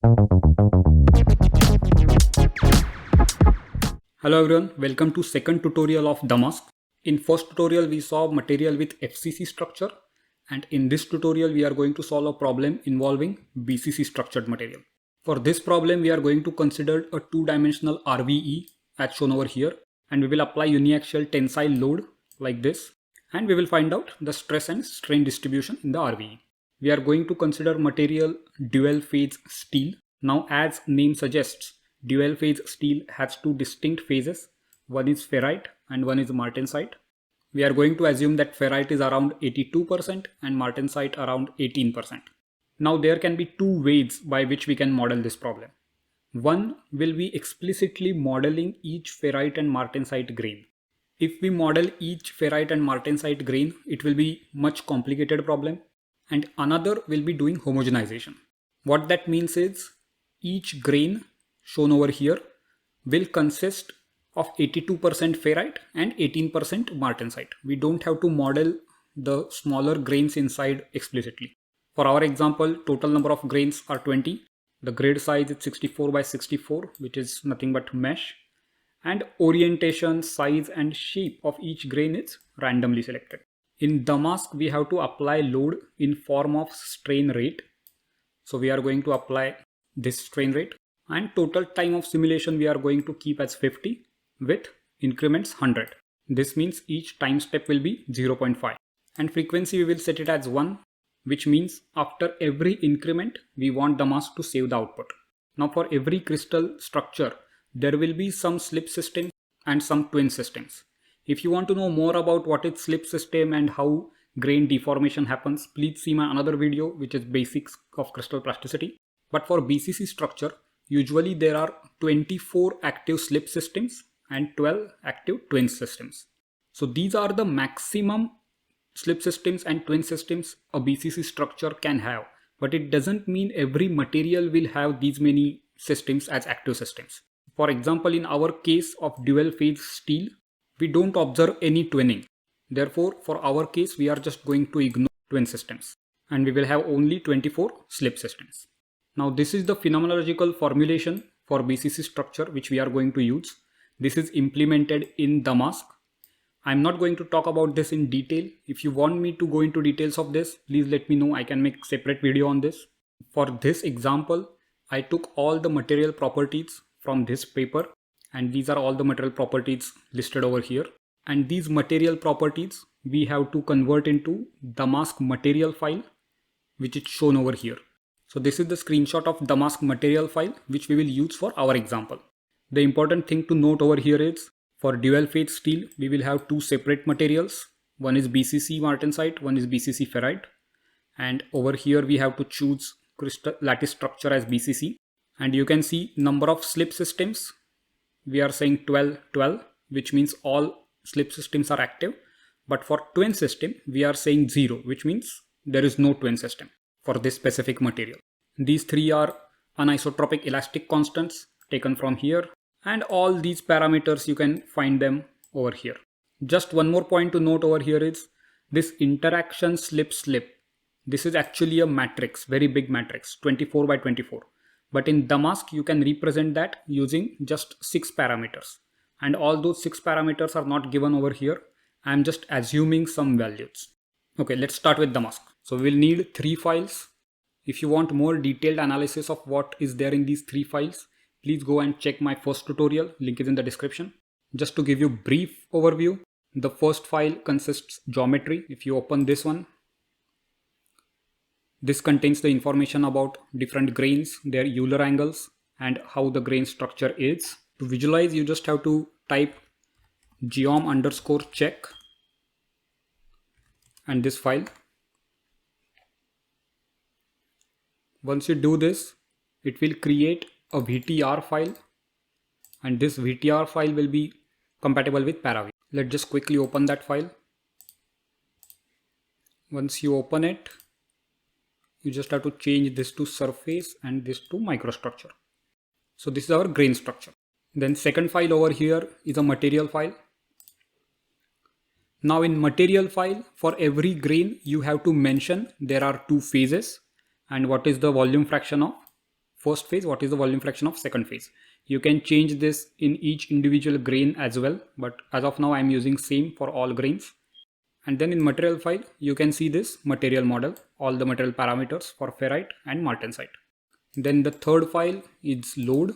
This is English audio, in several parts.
Hello everyone, welcome to second tutorial of DAMASK. In first tutorial we saw material with FCC structure, and in this tutorial we are going to solve a problem involving BCC structured material. For this problem we are going to consider a two-dimensional RVE as shown over here, and we will apply uniaxial tensile load like this, and we will find out the stress and strain distribution in the RVE. We are going to consider material dual phase steel. Now, as name suggests, dual phase steel has two distinct phases. One is ferrite and one is martensite. We are going to assume that ferrite is around 82% and martensite around 18%. Now there can be two ways by which we can model this problem. One will be explicitly modeling each ferrite and martensite grain. If we model each ferrite and martensite grain, it will be much complicated problem. And another will be doing homogenization. What that means is each grain shown over here will consist of 82% ferrite and 18% martensite. We don't have to model the smaller grains inside explicitly. For our example, total number of grains are 20. The grid size is 64 by 64, which is nothing but mesh. And orientation, size and shape of each grain is randomly selected. In DAMASK, we have to apply load in form of strain rate. So we are going to apply this strain rate, and total time of simulation we are going to keep as 50 with increments 100. This means each time step will be 0.5, and frequency we will set it as 1, which means after every increment we want DAMASK to save the output. Now for every crystal structure there will be some slip systems and some twin systems. If you want to know more about what is slip system and how grain deformation happens, please see my another video which is basics of crystal plasticity. But for BCC structure, usually there are 24 active slip systems and 12 active twin systems. So these are the maximum slip systems and twin systems a BCC structure can have. But it doesn't mean every material will have these many systems as active systems. For example, in our case of dual phase steel, we don't observe any twinning. Therefore, for our case, we are just going to ignore twin systems and we will have only 24 slip systems. Now, this is the phenomenological formulation for BCC structure which we are going to use. This is implemented in DAMASK. I'm not going to talk about this in detail. If you want me to go into details of this, please let me know. I can make a separate video on this. For this example, I took all the material properties from this paper, and these are all the material properties listed over here. And these material properties we have to convert into DAMASK material file, which is shown over here. So this is the screenshot of DAMASK material file which we will use for our example. The important thing to note over here is for dual phase steel we will have two separate materials. One is BCC martensite, one is BCC ferrite. And over here we have to choose crystal lattice structure as BCC. And you can see number of slip systems. We are saying 12, which means all slip systems are active. But for twin system, we are saying 0, which means there is no twin system for this specific material. These three are anisotropic elastic constants taken from here, and all these parameters you can find them over here. Just one more point to note over here is this interaction slip. This is actually a matrix, very big matrix, 24 by 24. But in DAMASK, you can represent that using just 6 parameters. And all those 6 parameters are not given over here. I am just assuming some values. Okay, let's start with DAMASK. So we will need 3 files. If you want more detailed analysis of what is there in these 3 files, please go and check my first tutorial. Link is in the description. Just to give you a brief overview, the first file consists geometry. If you open this one, this contains the information about different grains, their Euler angles, and how the grain structure is. To visualize, you just have to type geom_check and this file. Once you do this, it will create a VTR file, and this VTR file will be compatible with ParaView. Let's just quickly open that file. Once you open it, you just have to change this to surface and this to microstructure. So this is our grain structure. Then second file over here is a material file. Now in material file, for every grain you have to mention there are 2 phases and what is the volume fraction of first phase, what is the volume fraction of second phase. You can change this in each individual grain as well, but as of now I'm using same for all grains. And then in material file, you can see this material model, all the material parameters for ferrite and martensite. Then the third file is load.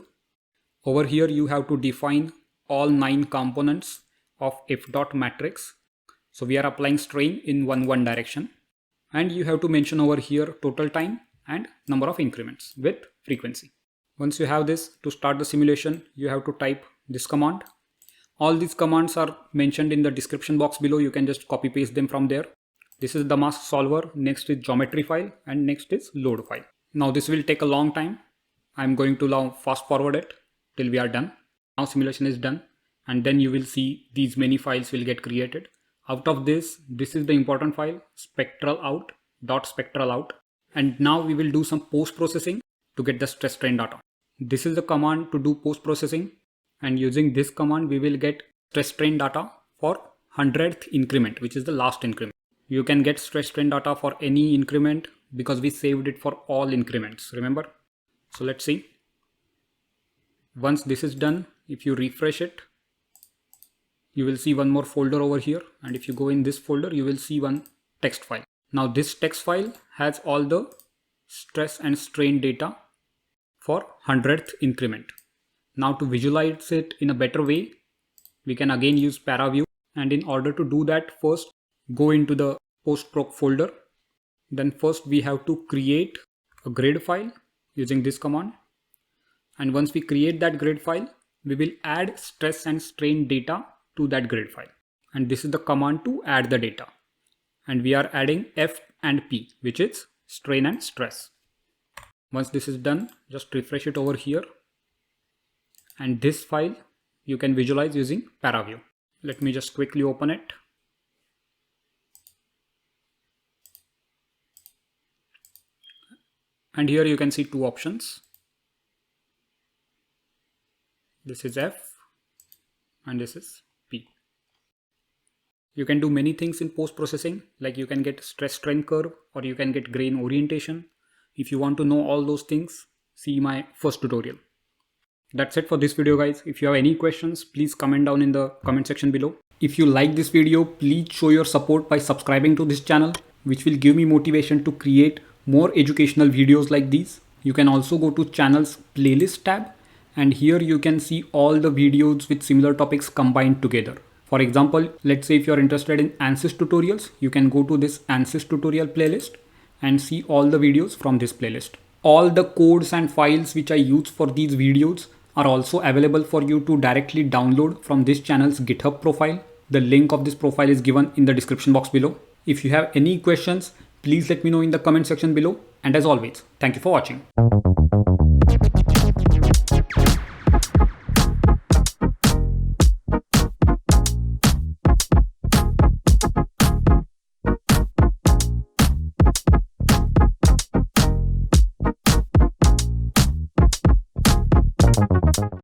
Over here you have to define all 9 components of F dot matrix. So we are applying strain in one direction. And you have to mention over here total time and number of increments with frequency. Once you have this, to start the simulation, you have to type this command. All these commands are mentioned in the description box below. You can just copy paste them from there. This is the DAMASK solver. Next is geometry file and next is load file. Now this will take a long time. I'm going to now fast forward it till we are done. Now simulation is done, and then you will see these many files will get created. Out of this is the important file, spectral out dot spectral out. And now we will do some post processing to get the stress strain data. This is the command to do post processing, and using this command we will get stress strain data for 100th increment, which is the last increment. You can get stress strain data for any increment because we saved it for all increments, remember? So let's see. Once this is done, if you refresh it, you will see one more folder over here, and if you go in this folder you will see one text file. Now this text file has all the stress and strain data for 100th increment. Now to visualize it in a better way, we can again use ParaView, and in order to do that, first go into the postProc folder. Then first we have to create a grid file using this command, and once we create that grid file, we will add stress and strain data to that grid file, and this is the command to add the data, and we are adding F and P, which is strain and stress. Once this is done, just refresh it over here, and this file you can visualize using ParaView. Let me just quickly open it. And here you can see 2 options. This is F and this is P. You can do many things in post processing, like you can get stress strain curve or you can get grain orientation. If you want to know all those things, see my first tutorial. That's it for this video, guys. If you have any questions, please comment down in the comment section below. If you like this video, please show your support by subscribing to this channel, which will give me motivation to create more educational videos like these. You can also go to channel's playlist tab, and here you can see all the videos with similar topics combined together. For example, let's say if you're interested in ANSYS tutorials, you can go to this ANSYS tutorial playlist and see all the videos from this playlist. All the codes and files which I use for these videos are also available for you to directly download from this channel's GitHub profile. The link of this profile is given in the description box below. If you have any questions, please let me know in the comment section below. And as always, thank you for watching.